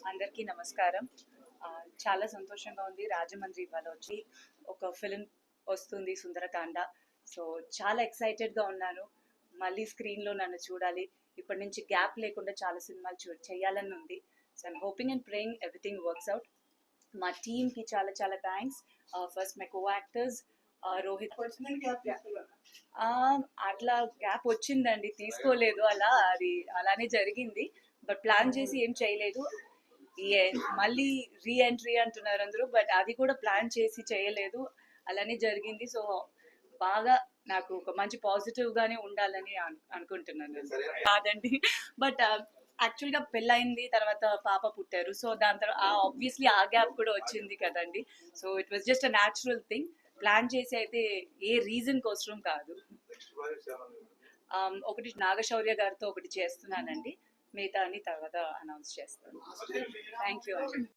అందరికీ నమస్కారం. చాలా సంతోషంగా ఉంది రాజమండ్రి ఇవాళ వచ్చి ఒక ఫిలిం వస్తుంది 'సుందరకాండ'. సో చాలా ఎక్సైటెడ్‌గా ఉన్నాను. మళ్ళీ స్క్రీన్‌లో నన్ను చూడాలి. ఇప్పటి నుంచి గ్యాప్ లేకుండా చాలా సినిమాలు చేయాలని ఉంది. So I'm hoping and praying everything works out. మా టీమ్‌కి చాలా చాలా thanks. First my co actors Rohit. అట్లా గ్యాప్ వచ్చిందండి, తీసుకోలేదు. అది అలానే జరిగింది. బట్ ప్లాన్ చేసి ఏం చేయలేదు. మళ్ళీ రీ ఎంట్రీ అంటున్నారు అందరూ, బట్ అది కూడా ప్లాన్ చేసి చేయలేదు, అలానే జరిగింది. సో బాగా నాకు ఒక మంచి పాజిటివ్ గానే ఉండాలని అనుకుంటున్నాను. కాదండి, బట్ యాక్చువల్గా పెళ్ళయింది, తర్వాత పాప పుట్టారు. సో దాని తర్వాత ఆబ్వియస్లీ ఆ గ్యాప్ కూడా వచ్చింది కదండి. So it was just a natural thing. Plan చేసి అయితే ఏ రీజన్ కోసం కాదు. ఒకటి నాగశౌర్య గారితో ఒకటి చేస్తున్నానండి, మిగతా అన్ని తర్వాత అనౌన్స్ చేస్తాను. థ్యాంక్ యూ అండి.